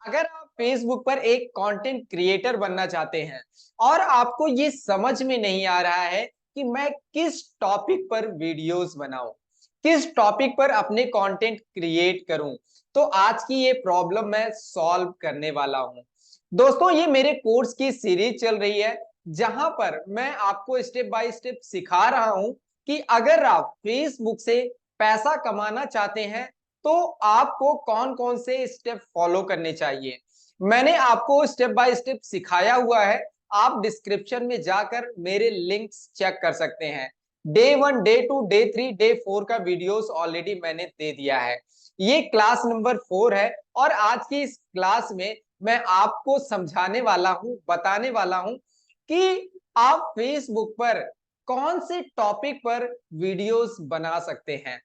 अगर आप फेसबुक पर एक कंटेंट क्रिएटर बनना चाहते हैं और आपको ये समझ में नहीं आ रहा है कि मैं किस टॉपिक पर वीडियोस बनाऊं, किस टॉपिक पर अपने कंटेंट क्रिएट करूं, तो आज की ये प्रॉब्लम मैं सॉल्व करने वाला हूं। दोस्तों, ये मेरे कोर्स की सीरीज चल रही है जहां पर मैं आपको स्टेप बाय स्टेप सिखा रहा हूं कि अगर आप फेसबुक से पैसा कमाना चाहते हैं तो आपको कौन कौन से स्टेप फॉलो करने चाहिए। मैंने आपको स्टेप बाय स्टेप सिखाया हुआ है। आप डिस्क्रिप्शन में जाकर मेरे लिंक्स चेक कर सकते हैं। डे 1, डे 2, डे 3, डे 4 का वीडियोस ऑलरेडी मैंने दे दिया है। ये क्लास नंबर 4 है और आज की इस क्लास में मैं आपको समझाने वाला हूं, बताने वाला हूं कि आप फेसबुक पर कौन से टॉपिक पर वीडियोस बना सकते हैं।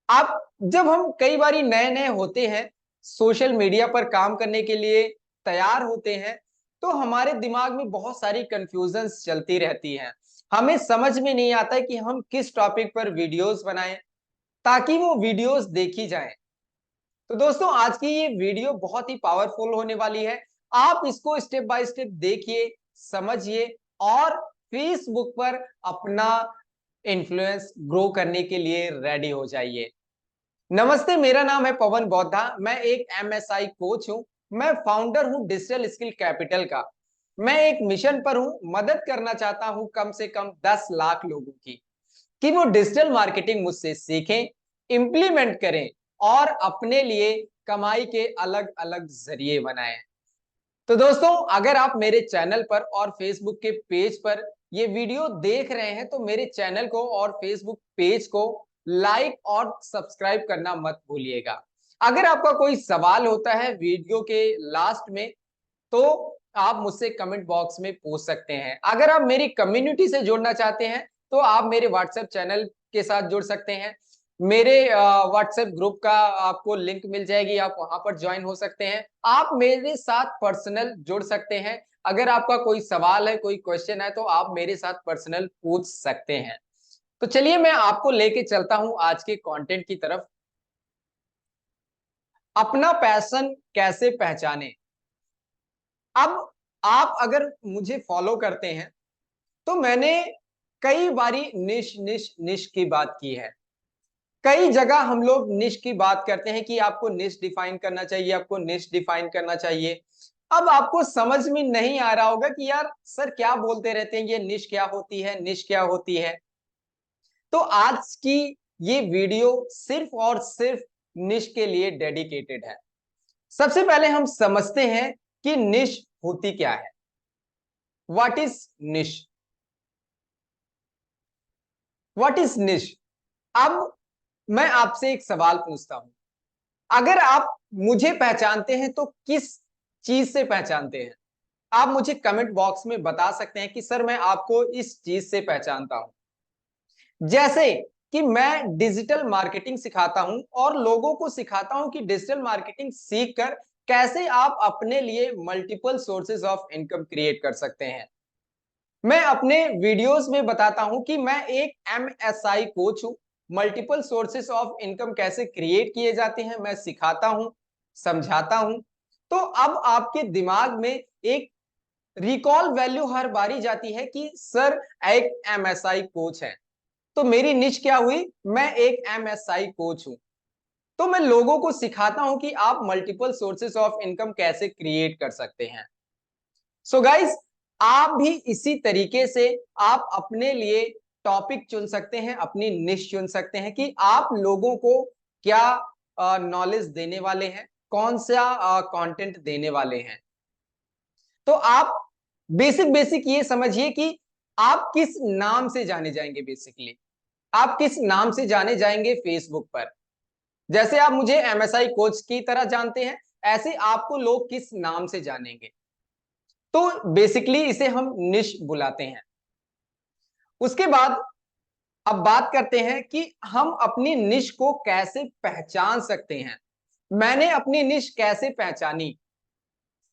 आप जब हम कई बारी नए-नए होते हैं, सोशल मीडिया पर काम करने के लिए तैयार होते हैं, तो हमारे दिमाग में बहुत सारी कन्फ्यूजन्स चलती रहती हैं। हमें समझ में नहीं आता है कि हम किस टॉपिक पर वीडियोस बनाएं ताकि वो वीडियोस देखी जाएं। तो दोस्तों, आज की ये वीडियो बहुत ही पावरफुल होने वाली है। आप इसको स्टेप बाय स्टेप देखिए, समझिए और फेसबुक पर अपना इन्फ्लुएंस ग्रो करने के लिए रेडी हो जाइए। नमस्ते, मेरा नाम है पवन बौद्धा। मैं एक एमएसआई कोच हूं। मैं फाउंडर हूं डिजिटल स्किल कैपिटल का। मैं एक मिशन पर हूं, मदद करना चाहता हूं कम से कम 10 लाख लोगों की कि वो डिजिटल मार्केटिंग मुझसे सीखें, इंप्लीमेंट करें और अपने लिए कमाई के अलग-अलग जरिए बनाएं। तो दोस्तों, अगर आप मेरे चैनल पर और फेसबुक के पेज पर ये वीडियो देख रहे हैं तो मेरे चैनल को और फेसबुक पेज को लाइक और सब्सक्राइब करना मत भूलिएगा। अगर आपका कोई सवाल होता है वीडियो के लास्ट में तो आप मुझसे कमेंट बॉक्स में पूछ सकते हैं। अगर आप मेरी कम्युनिटी से जुड़ना चाहते हैं तो आप मेरे व्हाट्सएप चैनल के साथ जुड़ सकते हैं। मेरे व्हाट्सएप ग्रुप का आपको लिंक मिल जाएगी, आप वहां पर ज्वाइन हो सकते हैं। आप मेरे साथ पर्सनल जुड़ सकते हैं। अगर आपका कोई सवाल है, कोई क्वेश्चन है तो आप मेरे साथ पर्सनल पूछ सकते हैं। तो चलिए मैं आपको लेके चलता हूं आज के कंटेंट की तरफ। अपना पैशन कैसे पहचाने। अब आप अगर मुझे फॉलो करते हैं तो मैंने कई बारी निश निश निश की बात की है। कई जगह हम लोग निश की बात करते हैं कि आपको निश डिफाइन करना चाहिए, आपको निश डिफाइन करना चाहिए। अब आपको समझ में नहीं आ रहा होगा कि यार सर क्या बोलते रहते हैं, ये निश क्या होती है, निश क्या होती है। तो आज की ये वीडियो सिर्फ और सिर्फ निश के लिए डेडिकेटेड है। सबसे पहले हम समझते हैं कि निश होती क्या है। व्हाट इज निश? व्हाट इज निश? अब मैं आपसे एक सवाल पूछता हूं। अगर आप मुझे पहचानते हैं तो किस चीज से पहचानते हैं? आप मुझे कमेंट बॉक्स में बता सकते हैं कि सर मैं आपको इस चीज से पहचानता हूं। जैसे कि मैं डिजिटल मार्केटिंग सिखाता हूं और लोगों को सिखाता हूं कि डिजिटल मार्केटिंग सीखकर कैसे आप अपने लिए multiple sources of income create कर सकते हैं। मैं अपने वीडियोस में बताता हूं कि मैं एक एमएसआई कोच हूं। मल्टीपल सोर्सेस ऑफ इनकम कैसे क्रिएट किए जाते हैं मैं सिखाता हूं, समझाता हूं। तो अब आपके दिमाग में एक रिकॉल वैल्यू हर बारी जाती है कि सर एक एमएसआई कोच है। तो मेरी निच क्या हुई? मैं एक एमएसआई कोच हूं। तो मैं लोगों को सिखाता हूं कि आप मल्टीपल सोर्सेस ऑफ इनकम कैसे क्रिएट कर सकते हैं। सो गाइस, आप भी इसी तरीके से आप अपने लिए टॉपिक चुन सकते हैं, अपनी निश चुन सकते हैं कि आप लोगों को क्या नॉलेज देने वाले हैं, कौन सा कंटेंट देने वाले हैं। तो आप बेसिक बेसिक ये समझिए कि आप किस नाम से जाने जाएंगे। बेसिकली आप किस नाम से जाने जाएंगे फेसबुक पर। जैसे आप मुझे एमएसआई कोच की तरह जानते हैं, ऐसे आपको लोग किस नाम से जानेंगे। तो बेसिकली इसे हम निश बुलाते हैं। उसके बाद अब बात करते हैं कि हम अपनी निश को कैसे पहचान सकते हैं। मैंने अपनी निश कैसे पहचानी?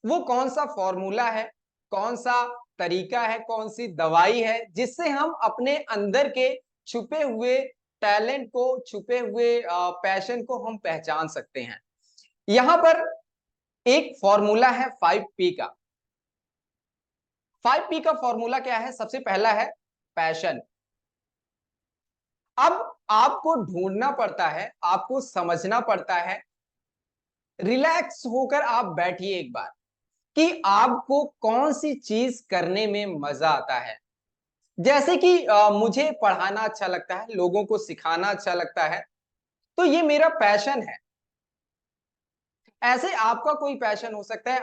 वो कौन सा फॉर्मूला है, कौन सा तरीका है, कौन सी दवाई है जिससे हम अपने अंदर के छुपे हुए टैलेंट को, छुपे हुए पैशन को हम पहचान सकते हैं। यहां पर एक फॉर्मूला है 5P का। 5P का फॉर्मूला क्या है? सबसे पहला है पैशन। अब आपको ढूंढना पड़ता है, आपको समझना पड़ता है, रिलैक्स होकर आप बैठिए एक बार कि आपको कौन सी चीज करने में मजा आता है। जैसे कि मुझे पढ़ाना अच्छा लगता है, लोगों को सिखाना अच्छा लगता है, तो ये मेरा पैशन है। ऐसे आपका कोई पैशन हो सकता है,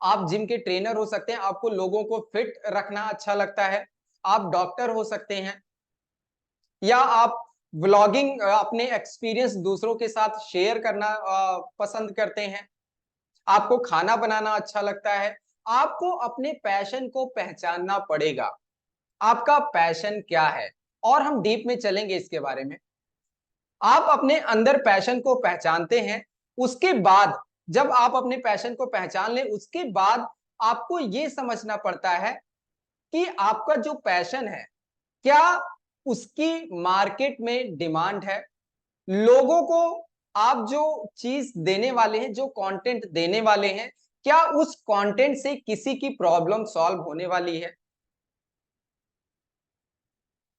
आप जिम के ट्रेनर हो सकते हैं, आपको लोगों को फिट रखना अच्छा लगता है, आप डॉक्टर हो सकते हैं, या आप व्लॉगिंग अपने एक्सपीरियंस दूसरों के साथ शेयर करना पसंद करते हैं, आपको खाना बनाना अच्छा लगता है। आपको अपने पैशन को पहचानना पड़ेगा, आपका पैशन क्या है, और हम डीप में चलेंगे इसके बारे में। आप अपने अंदर पैशन को पहचानते हैं, उसके बाद जब आप अपने पैशन को पहचान लें, उसके बाद आपको ये समझना पड़ता है कि आपका जो पैशन है, क्या उसकी मार्केट में डिमांड है? लोगों को आप जो चीज देने वाले हैं, जो कंटेंट देने वाले हैं, क्या उस कंटेंट से किसी की प्रॉब्लम सॉल्व होने वाली है?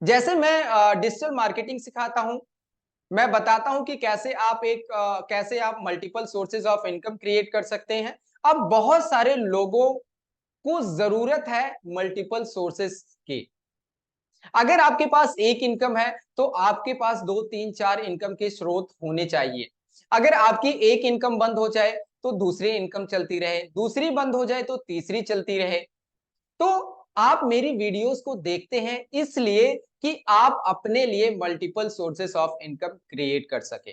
जैसे मैं डिजिटल मार्केटिंग सिखाता हूं, मैं बताता हूं कि कैसे आप multiple sources of income create कर सकते हैं। अब बहुत सारे लोगों को जरूरत है मल्टीपल सोर्सेज की। अगर आपके पास एक इनकम है, तो आपके पास 2 3 4 इनकम के स्रोत होने चाहिए। अगर आपकी एक इनकम बंद हो जाए, तो दूसरी इनकम चलती रहे, दूसरी बंद हो जाए तो तीसरी चलती रहे। तो आप मेरी वीडियोस को देखते हैं इसलिए कि आप अपने लिए multiple sources of income create कर सके।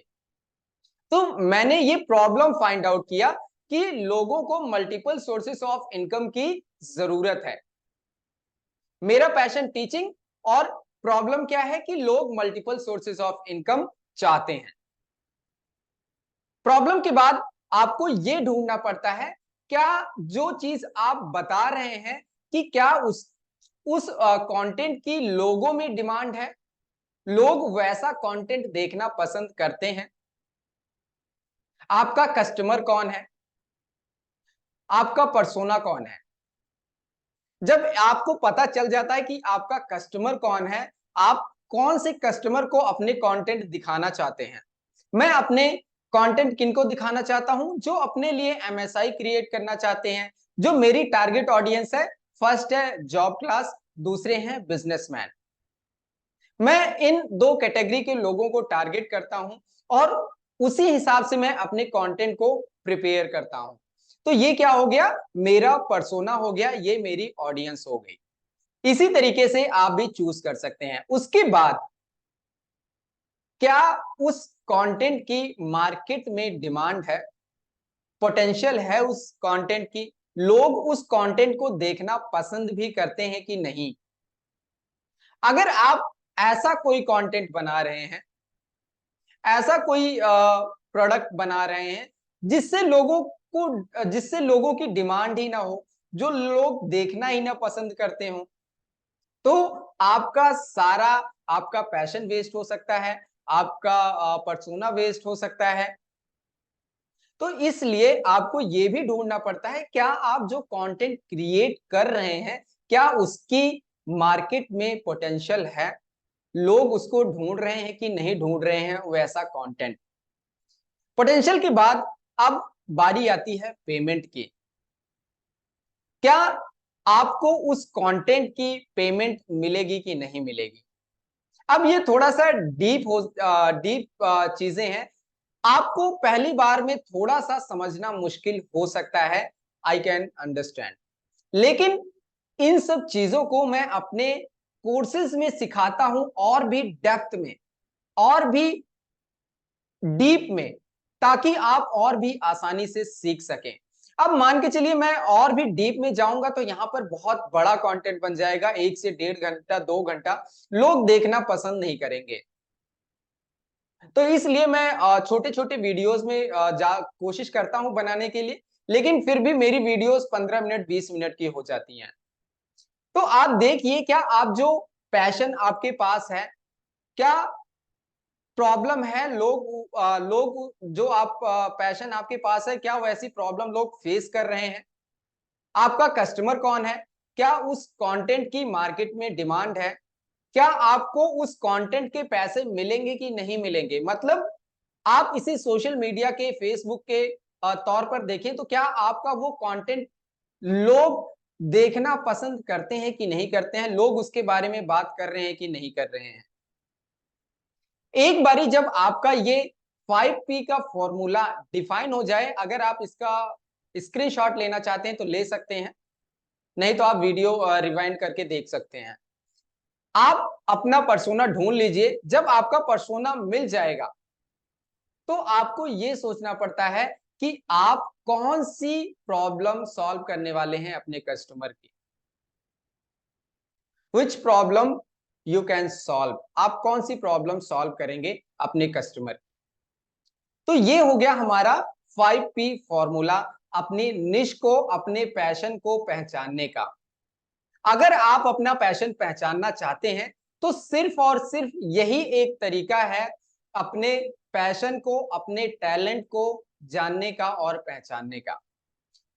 तो मैंने ये प्रॉब्लम फाइंड आउट किया कि लोगों को मल्टीपल सोर्सेस ऑफ इनकम की जरूरत है। मेरा पैशन टीचिंग, और प्रॉब्लम क्या है कि लोग मल्टीपल सोर्सेस ऑफ इनकम चाहते हैं। प्रॉब्लम के बाद आपको यह ढूंढना पड़ता है, क्या जो चीज आप बता रहे हैं कि क्या उस कंटेंट की लोगों में डिमांड है? लोग वैसा कंटेंट देखना पसंद करते हैं? आपका कस्टमर कौन है? आपका पर्सोना कौन है? जब आपको पता चल जाता है कि आपका कस्टमर कौन है, आप कौन से कस्टमर को अपने कंटेंट दिखाना चाहते हैं। मैं अपने कंटेंट किनको दिखाना चाहता हूं? जो अपने लिए एमएसआई क्रिएट करना चाहते हैं। जो मेरी टारगेट ऑडियंस है, फर्स्ट है जॉब क्लास, दूसरे हैं बिजनेसमैन। मैं इन दो कैटेगरी के लोगों को टारगेट करता हूं, और उसी हिसाब से मैं अपने कंटेंट को प्रिपेयर करता हूं। तो ये क्या हो गया? मेरा पर्सोना हो गया, ये मेरी ऑडियंस हो गई। इसी तरीके से आप भी चूज कर सकते हैं। उसके बाद क्या उस कंटेंट की मार्केट में डिमांड है, पोटेंशियल है उस कंटेंट की, लोग उस कंटेंट को देखना पसंद भी करते हैं कि नहीं? अगर आप ऐसा कोई कंटेंट बना रहे हैं, ऐसा कोई प्रोडक्ट बना रहे हैं जिससे लोगों की डिमांड ही ना हो, जो लोग देखना ही ना पसंद करते हो, तो आपका पैशन वेस्ट हो सकता है, आपका पर्सोना वेस्ट हो सकता है। तो इसलिए आपको ये भी ढूंढना पड़ता है, क्या आप जो कंटेंट क्रिएट कर रहे हैं, क्या उसकी मार्केट में पोटेंशियल है? लोग उसको ढूंढ रहे हैं कि नहीं ढूंढ रहे हैं वैसा कंटेंट? पोटेंशियल के बाद अब बारी आती है पेमेंट की। क्या आपको उस कंटेंट की पेमेंट मिलेगी कि नहीं मिलेगी? अब ये थोड़ा सा डीप चीजें हैं। आपको पहली बार में थोड़ा सा समझना मुश्किल हो सकता है, आई कैन अंडरस्टैंड। लेकिन इन सब चीजों को मैं अपने कोर्सेज में सिखाता हूं, और भी डेप्थ में, और भी डीप में, ताकि आप और भी आसानी से सीख सकें। अब मान के चलिए मैं और भी डीप में जाऊंगा तो यहां पर बहुत बड़ा कंटेंट बन जाएगा, 1 से 1.5 घंटा 2 घंटा, लोग देखना पसंद नहीं करेंगे। तो इसलिए मैं छोटे छोटे वीडियोस में कोशिश करता हूं बनाने के लिए, लेकिन फिर भी मेरी वीडियोस 15 मिनट 20 मिनट की हो जाती हैं। तो आप देखिए, क्या आप जो पैशन आपके पास है, क्या प्रॉब्लम है, लोग जो आप पैशन आपके पास है, क्या वैसी प्रॉब्लम लोग फेस कर रहे हैं? आपका कस्टमर कौन है? क्या उस कंटेंट की मार्केट में डिमांड है? क्या आपको उस कंटेंट के पैसे मिलेंगे कि नहीं मिलेंगे? मतलब आप इसे सोशल मीडिया के, फेसबुक के तौर पर देखें तो क्या आपका वो कंटेंट लोग देखना पसंद करते हैं कि नहीं करते हैं? लोग उसके बारे में बात कर रहे हैं कि नहीं कर रहे हैं? एक बारी जब आपका ये 5P का फॉर्मूला डिफाइन हो जाए, अगर आप इसका स्क्रीनशॉट लेना चाहते हैं तो ले सकते हैं, नहीं तो आप वीडियो रिवाइंड करके देख सकते हैं। आप अपना पर्सोना ढूंढ लीजिए, जब आपका पर्सोना मिल जाएगा तो आपको ये सोचना पड़ता है कि आप कौन सी प्रॉब्लम सॉल्व करने वाले हैं अपने कस्टमर की। विच प्रॉब्लम यू कैन सॉल्व, आप कौन सी प्रॉब्लम सॉल्व करेंगे अपने कस्टमर की। तो ये हो गया हमारा 5P फॉर्मूला, अपनी निश को, अपने पैशन को पहचानने का। अगर आप अपना पैशन पहचानना चाहते हैं तो सिर्फ और सिर्फ यही एक तरीका है अपने पैशन को, अपने टैलेंट को जानने का और पहचानने का।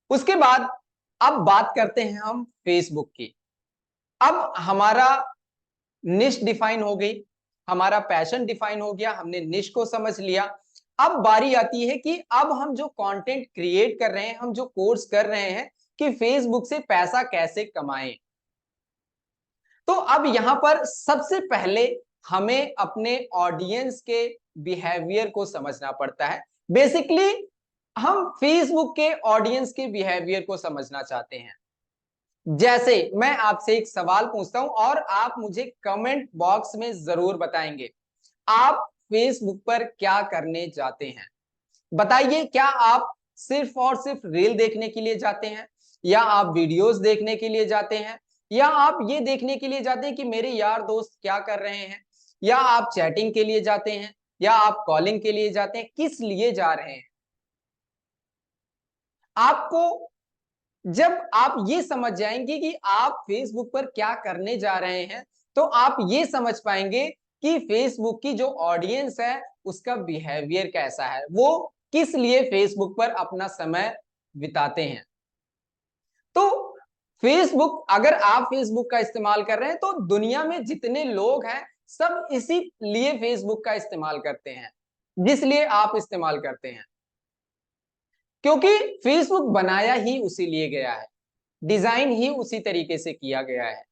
उसके बाद अब बात करते हैं हम फेसबुक की। अब हमारा निश डिफाइन हो गई, हमारा पैशन डिफाइन हो गया, हमने निश को समझ लिया। अब बारी आती है कि अब हम जो कंटेंट क्रिएट कर रहे हैं, हम जो कोर्स कर रहे हैं कि फेसबुक से पैसा कैसे कमाएं। तो अब यहां पर सबसे पहले हमें अपने ऑडियंस के बिहेवियर को समझना पड़ता है। बेसिकली हम फेसबुक के ऑडियंस के बिहेवियर को समझना चाहते हैं। जैसे मैं आपसे एक सवाल पूछता हूं और आप मुझे कमेंट बॉक्स में जरूर बताएंगे, आप फेसबुक पर क्या करने जाते हैं? बताइए, क्या आप सिर्फ और सिर्फ रील देखने के लिए जाते हैं, या आप वीडियोस देखने के लिए जाते हैं, या आप ये देखने के लिए जाते हैं कि मेरे यार दोस्त क्या कर रहे हैं, या आप चैटिंग के लिए जाते हैं, या आप कॉलिंग के लिए जाते हैं? किस लिए जा रहे हैं? आपको जब आप ये समझ जाएंगे कि आप फेसबुक पर क्या करने जा रहे हैं, तो आप ये समझ पाएंगे कि फेसबुक की जो ऑडियंस है उसका बिहेवियर कैसा है, वो किस लिए फेसबुक पर अपना समय बिताते हैं। तो फेसबुक, अगर आप फेसबुक का इस्तेमाल कर रहे हैं तो दुनिया में जितने लोग हैं सब इसी लिए फेसबुक का इस्तेमाल करते हैं, जिस लिए आप इस्तेमाल करते हैं। क्योंकि फेसबुक बनाया ही उसी लिए गया है, डिजाइन ही उसी तरीके से किया गया है।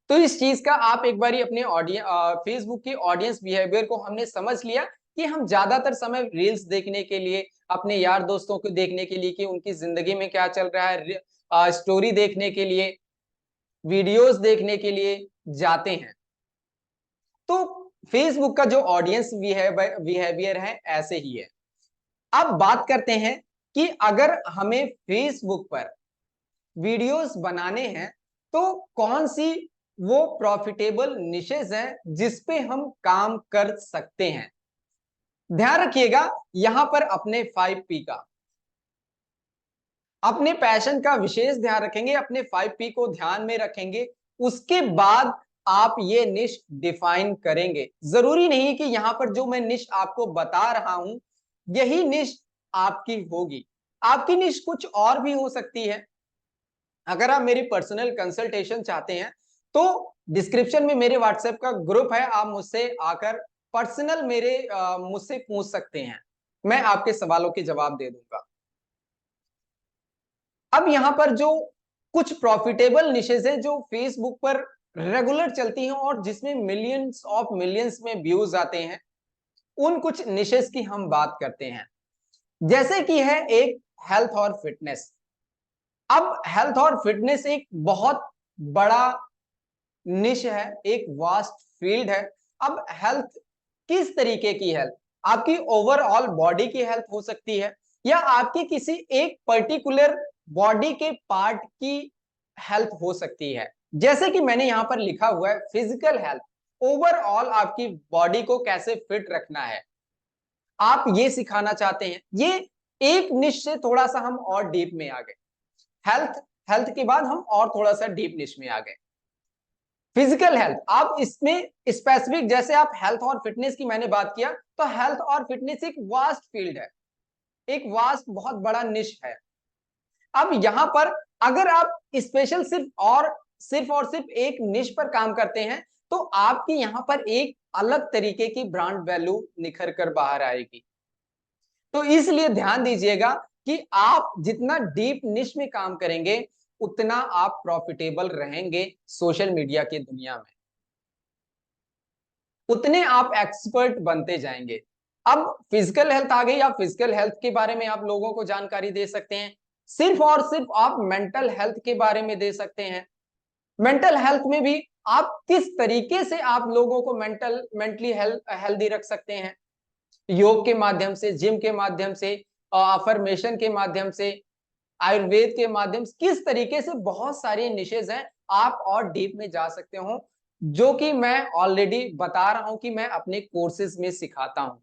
तो इस चीज का आप एक बारी अपने ऑडियंस, फेसबुक की ऑडियंस बिहेवियर को हमने समझ लिया कि हम ज्यादातर समय रील्स देखने के लिए, अपने यार दोस्तों को देखने के लिए कि उनकी जिंदगी में क्या चल रहा है, स्टोरी देखने के लिए, वीडियोस देखने के लिए जाते हैं। तो फेसबुक का जो ऑडियंस बिहेवियर है ऐसे ही है। अब बात करते हैं कि अगर हमें फेसबुक पर वीडियोस बनाने हैं तो कौन सी वो प्रॉफिटेबल निशेस हैं जिस पे हम काम कर सकते हैं। ध्यान रखिएगा यहां पर अपने 5P का, अपने पैशन का विशेष ध्यान रखेंगे, अपने 5P को ध्यान में रखेंगे। उसके बाद आप ये निश डिफाइन करेंगे। जरूरी नहीं कि यहां पर जो मैं निश आपको बता रहा हूं यही निश आपकी होगी, आपकी निश कुछ और भी हो सकती है। अगर आप मेरी पर्सनल कंसल्टेशन चाहते हैं तो डिस्क्रिप्शन में मेरे व्हाट्सएप का ग्रुप है, आप मुझसे आकर पर्सनल मुझसे पूछ सकते हैं, मैं आपके सवालों के जवाब दे दूंगा। अब यहां पर जो कुछ प्रॉफिटेबल निशेस हैं जो फेसबुक पर रेगुलर चलती हैं और जिसमें मिलियंस ऑफ मिलियंस में व्यूज आते हैं, उन कुछ निशेस की हम बात करते हैं। जैसे कि है एक हेल्थ और फिटनेस। अब हेल्थ और फिटनेस एक बहुत बड़ा निश है, एक वास्ट फील्ड है। अब हेल्थ, किस तरीके की हेल्थ? आपकी ओवरऑल बॉडी की हेल्थ हो सकती है, या आपकी किसी एक पर्टिकुलर बॉडी के पार्ट की हेल्थ हो सकती है। जैसे कि मैंने यहां पर लिखा हुआ है फिजिकल हेल्थ, ओवरऑल आपकी बॉडी को कैसे फिट रखना है, आप ये सिखाना चाहते हैं। ये एक निश से थोड़ा सा हम और डीप में आ गए। हेल्थ, हेल्थ के बाद हम और थोड़ा सा डीप निश में आ गए। फिजिकल हेल्थ, आप इसमें स्पेसिफिक, जैसे आप हेल्थ और फिटनेस की मैंने बात किया, तो हेल्थ और फिटनेस एक वास्ट फील्ड है, एक वास्ट बहुत बड़ा निश है। अब यहां पर अगर आप स्पेशल सिर्फ और सिर्फ एक निश पर काम करते हैं, तो आपकी यहां पर एक अलग तरीके की ब्रांड वैल्यू निखर कर बाहर आएगी। तो इसलिए ध्यान दीजिएगा कि आप जितना डीप निश में काम करेंगे, उतना आप प्रॉफिटेबल रहेंगे सोशल मीडिया की दुनिया में, उतने आप एक्सपर्ट बनते जाएंगे। अब फिजिकल हेल्थ आ गई, आप फिजिकल हेल्थ के बारे में आप लोगों को जानकारी दे सकते हैं। सिर्फ और सिर्फ आप मेंटल हेल्थ के बारे में दे सकते हैं। मेंटल हेल्थ में भी आप किस तरीके से आप लोगों को मेंटली हेल्दी रख सकते हैं, योग के माध्यम से, जिम के माध्यम से, अफर्मेशन के माध्यम से, आयुर्वेद के माध्यम से, किस तरीके से बहुत सारी निशेज हैं। आप और डीप में जा सकते हो, जो कि मैं ऑलरेडी बता रहा हूं कि मैं अपने कोर्सेज में सिखाता हूं।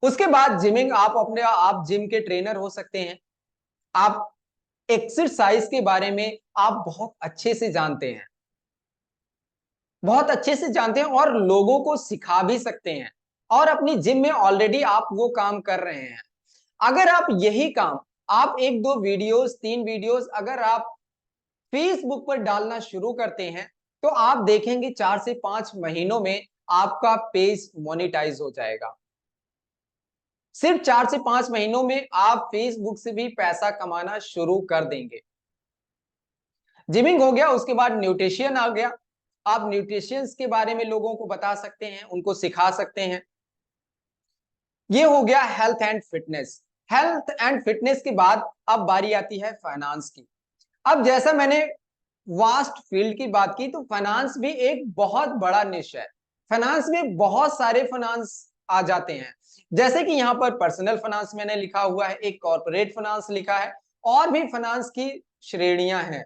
उसके बाद जिमिंग, आप जिम के ट्रेनर हो सकते हैं। आप एक्सरसाइज के बारे में आप बहुत अच्छे से जानते हैं, बहुत अच्छे से जानते हैं और लोगों को सिखा भी सकते हैं, और अपनी जिम में ऑलरेडी आप वो काम कर रहे हैं। अगर आप यही काम, आप एक दो वीडियोस, 3 वीडियोस अगर आप फेसबुक पर डालना शुरू करते हैं, तो आप देखेंगे 4 से 5 महीनों में आपका पेज मोनेटाइज हो जाएगा। सिर्फ 4 से 5 महीनों में आप फेसबुक से भी पैसा कमाना शुरू कर देंगे। जिमिंग हो गया, उसके बाद न्यूट्रिशन आ गया। आप न्यूट्रिशंस के बारे में लोगों को बता सकते हैं, उनको सिखा सकते हैं। ये हो गया health and fitness. Health and fitness के बाद अब बारी आती है फाइनेंस की। अब जैसा मैंने वास्ट फील्ड की बात की, तो फाइनेंस भी एक बहुत बड़ा निश है। फाइनेंस में बहुत सारे फाइनेंस आ जाते हैं, जैसे कि यहाँ पर पर्सनल फाइनेंस मैंने लिखा हुआ है, एक कॉर्पोरेट फाइनेंस लिखा है, और भी फाइनेंस की श्रेणियां हैं।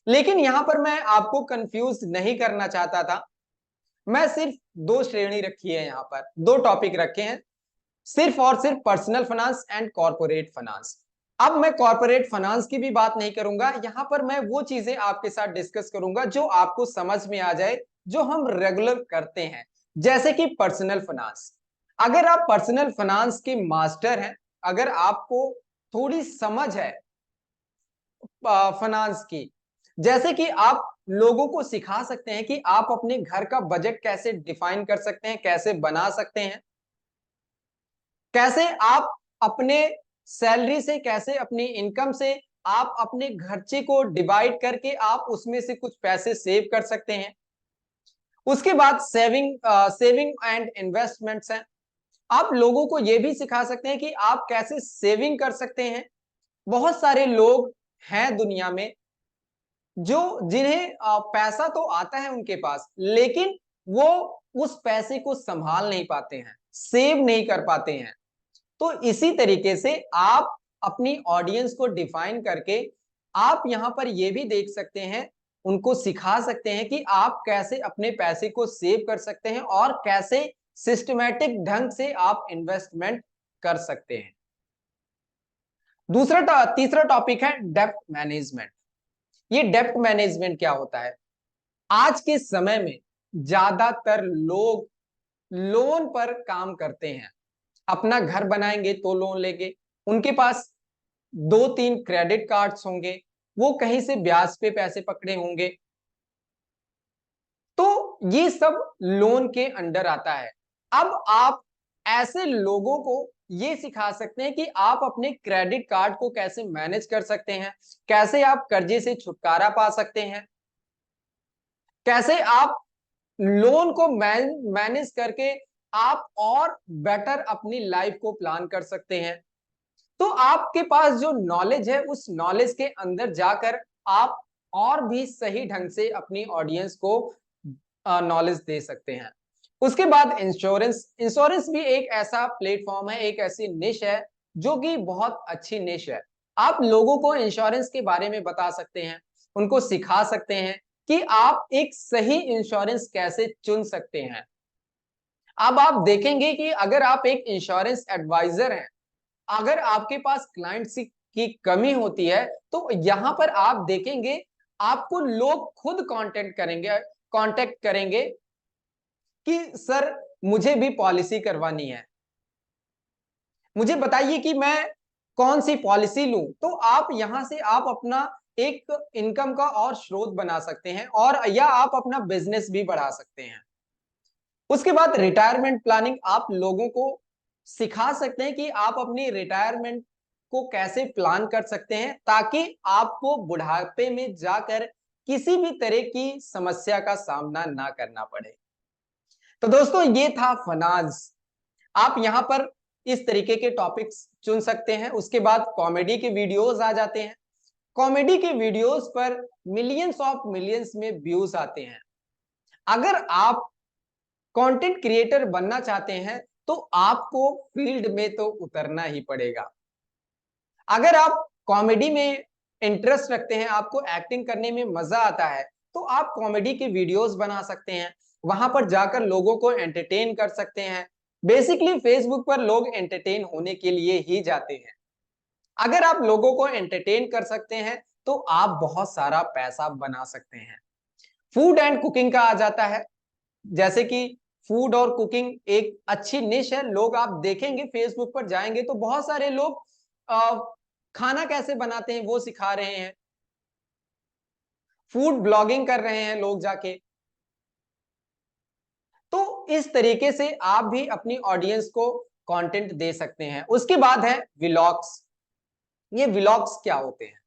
लेकिन यहां पर मैं आपको कंफ्यूज नहीं करना चाहता था। मैं सिर्फ 2 श्रेणी रखी है, यहाँ पर 2 टॉपिक रखे हैं, सिर्फ और सिर्फ personal finance and corporate finance. अब मैं कॉर्पोरेट फाइनेंस की भी बात नहीं करूंगा, यहां पर मैं वो चीजें आपके साथ डिस्कस करूंगा जो आपको समझ में आ जाए, जो हम रेगुलर करते हैं। जैसे कि पर्सनल फाइनेंस, अगर आप पर्सनल फाइनेंस के मास्टर हैं, अगर आपको थोड़ी समझ है फाइनेंस की, जैसे कि आप लोगों को सिखा सकते हैं कि आप अपने घर का बजट कैसे डिफाइन कर सकते हैं, कैसे बना सकते हैं, कैसे आप अपने सैलरी से, कैसे अपनी इनकम से आप अपने खर्चे को डिवाइड करके आप उसमें से कुछ पैसे सेव कर सकते हैं। उसके बाद सेविंग एंड इन्वेस्टमेंट्स हैं। आप लोगों को यह भी सिखा सकते हैं कि आप कैसे सेविंग कर सकते हैं। बहुत सारे लोग हैं दुनिया में जो जिन्हें पैसा तो आता है उनके पास, लेकिन वो उस पैसे को संभाल नहीं पाते हैं, सेव नहीं कर पाते हैं। तो इसी तरीके से आप अपनी ऑडियंस को डिफाइन करके आप यहां पर यह भी देख सकते हैं, उनको सिखा सकते हैं कि आप कैसे अपने पैसे को सेव कर सकते हैं और कैसे सिस्टमैटिक ढंग से आप इन्वेस्टमेंट कर सकते हैं। तीसरा टॉपिक है डेप्ट मैनेजमेंट। ये डेप्ट मैनेजमेंट क्या होता है? आज के समय में ज्यादातर लोग लोन पर काम करते हैं। अपना घर बनाएंगे तो लोन लेंगे, उनके पास 2-3 क्रेडिट कार्ड्स होंगे, वो कहीं से ब्याज पे पैसे पकड़े होंगे, तो ये सब लोन के अंडर आता है। अब आप ऐसे लोगों को ये सिखा सकते हैं कि आप अपने क्रेडिट कार्ड को कैसे मैनेज कर सकते हैं, कैसे आप कर्जे से छुटकारा पा सकते हैं, कैसे आप लोन को मैनेज करके आप और बेटर अपनी लाइफ को प्लान कर सकते हैं। तो आपके पास जो नॉलेज है, उस नॉलेज के अंदर जाकर आप और भी सही ढंग से अपनी ऑडियंस को नॉलेज दे सकते हैं। उसके बाद इंश्योरेंस। इंश्योरेंस भी एक ऐसा प्लेटफॉर्म है, एक ऐसी निश है जो कि बहुत अच्छी निश है। आप लोगों को इंश्योरेंस के बारे में बता सकते हैं, उनको सिखा सकते हैं कि आप एक सही इंश्योरेंस कैसे चुन सकते हैं। अब आप देखेंगे कि अगर आप एक इंश्योरेंस एडवाइजर हैं, अगर आपके पास क्लाइंट्स की कमी होती है, तो यहां पर आप देखेंगे आपको लोग खुद कांटेक्ट करेंगे कि सर मुझे भी पॉलिसी करवानी है, मुझे बताइए कि मैं कौन सी पॉलिसी लूं। तो आप यहां से आप अपना एक इनकम का और स्रोत बना सकते हैं, और या आप अपना बिजनेस भी बढ़ा सकते हैं। उसके बाद रिटायरमेंट प्लानिंग, आप लोगों को सिखा सकते हैं कि आप अपनी रिटायरमेंट को कैसे प्लान कर सकते हैं, ताकि आपको बुढ़ापे में जाकर किसी भी तरह की समस्या का सामना ना करना पड़े। तो दोस्तों ये था फनाज। आप यहाँ पर इस तरीके के टॉपिक्स चुन सकते हैं। उसके बाद कॉमेडी के वीडियोस आ जाते हैं। कॉमेडी के वीडियोस पर मिलियंस ऑफ मिलियंस में व्यूज आते हैं। अगर आप कंटेंट क्रिएटर बनना चाहते हैं तो आपको फील्ड में तो उतरना ही पड़ेगा। अगर आप कॉमेडी में इंटरेस्ट रखते हैं, आपको एक्टिंग करने में मजा आता है, तो आप कॉमेडी के वीडियोस बना सकते हैं। वहां पर जाकर लोगों को एंटरटेन कर सकते हैं। बेसिकली फेसबुक पर लोग एंटरटेन होने के लिए ही जाते हैं। अगर आप लोगों को एंटरटेन कर सकते हैं तो आप बहुत सारा पैसा बना सकते हैं। फूड एंड कुकिंग का आ जाता है। जैसे कि फूड और कुकिंग एक अच्छी निश है। लोग आप देखेंगे फेसबुक पर जाएंगे तो बहुत सारे लोग खाना कैसे बनाते हैं वो सिखा रहे हैं। फूड ब्लॉगिंग कर रहे हैं लोग जाके। तो इस तरीके से आप भी अपनी ऑडियंस को कंटेंट दे सकते हैं। उसके बाद है व्लॉग्स। ये व्लॉग्स क्या होते हैं?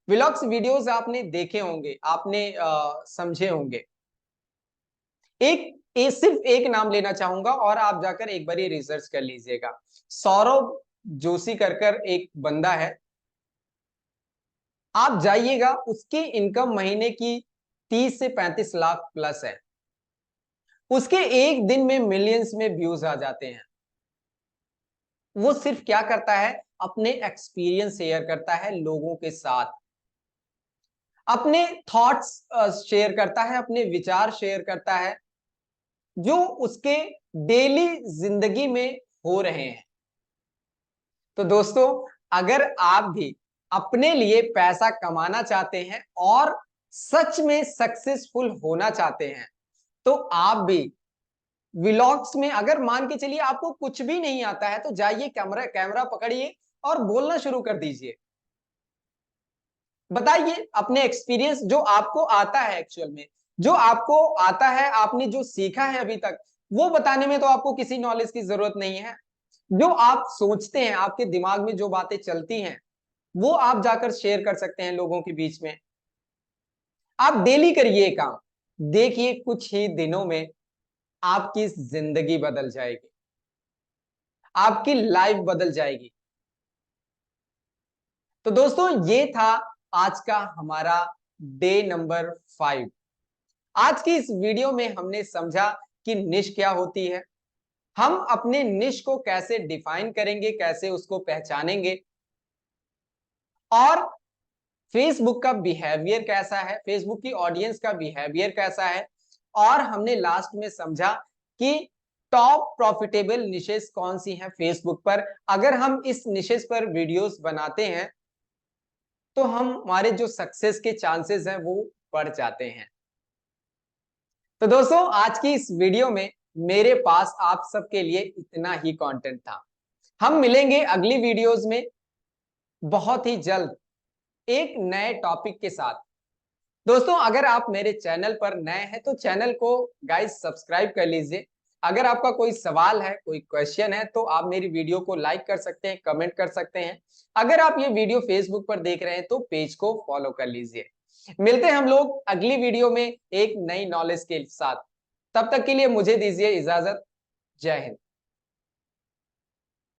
व्लॉग्स वीडियोस आपने देखे होंगे, आपने समझे होंगे। सिर्फ एक नाम लेना चाहूंगा और आप जाकर एक बार रिसर्च कर लीजिएगा। सौरभ जोशी कर एक बंदा है। आप जाइएगा, उसकी इनकम महीने की 30 से 35 लाख प्लस है। उसके एक दिन में मिलियंस में व्यूज आ जाते हैं। वो सिर्फ क्या करता है, अपने एक्सपीरियंस शेयर करता है लोगों के साथ, अपने थॉट्स शेयर करता है, अपने विचार शेयर करता है जो उसके डेली जिंदगी में हो रहे हैं। तो दोस्तों, अगर आप भी अपने लिए पैसा कमाना चाहते हैं और सच में सक्सेसफुल होना चाहते हैं, तो आप भी व्लॉग्स में, अगर मान के चलिए आपको कुछ भी नहीं आता है, तो जाइए कैमरा कैमरा पकड़िए और बोलना शुरू कर दीजिए। बताइए अपने एक्सपीरियंस, जो आपको आता है एक्चुअल में, जो आपको आता है, आपने जो सीखा है अभी तक, वो बताने में तो आपको किसी नॉलेज की जरूरत नहीं है। जो आप सोचते हैं, आपके दिमाग में जो बातें चलती हैं, वो आप जाकर शेयर कर सकते हैं लोगों के बीच में। आप डेली करिए ये काम, देखिए कुछ ही दिनों में आपकी जिंदगी बदल जाएगी, आपकी लाइफ बदल जाएगी। तो दोस्तों ये था आज का हमारा डे नंबर 5। आज की इस वीडियो में हमने समझा कि निश क्या होती है, हम अपने निश को कैसे डिफाइन करेंगे, कैसे उसको पहचानेंगे, और फेसबुक का बिहेवियर कैसा है, फेसबुक की ऑडियंस का बिहेवियर कैसा है। और हमने लास्ट में समझा कि टॉप प्रॉफिटेबल निशेस कौन सी हैं फेसबुक पर। अगर हम इस निशेस पर वीडियोस बनाते हैं तो हमारे जो सक्सेस के चांसेस हैं वो बढ़ जाते हैं। तो दोस्तों, आज की इस वीडियो में मेरे पास आप सबके लिए इतना ही कंटेंट था। हम मिलेंगे अगली वीडियोस में बहुत ही जल्द एक नए टॉपिक के साथ। दोस्तों, अगर आप मेरे चैनल पर नए हैं तो चैनल को गाइस सब्सक्राइब कर लीजिए। अगर आपका कोई सवाल है, कोई क्वेश्चन है, तो आप मेरी वीडियो को लाइक कर सकते हैं, कमेंट कर सकते हैं। अगर आप ये वीडियो फेसबुक पर देख रहे हैं तो पेज को फॉलो कर लीजिए। मिलते हैं हम लोग अगली वीडियो में एक नई नॉलेज के साथ। तब तक के लिए मुझे दीजिए इजाजत। जय हिंद।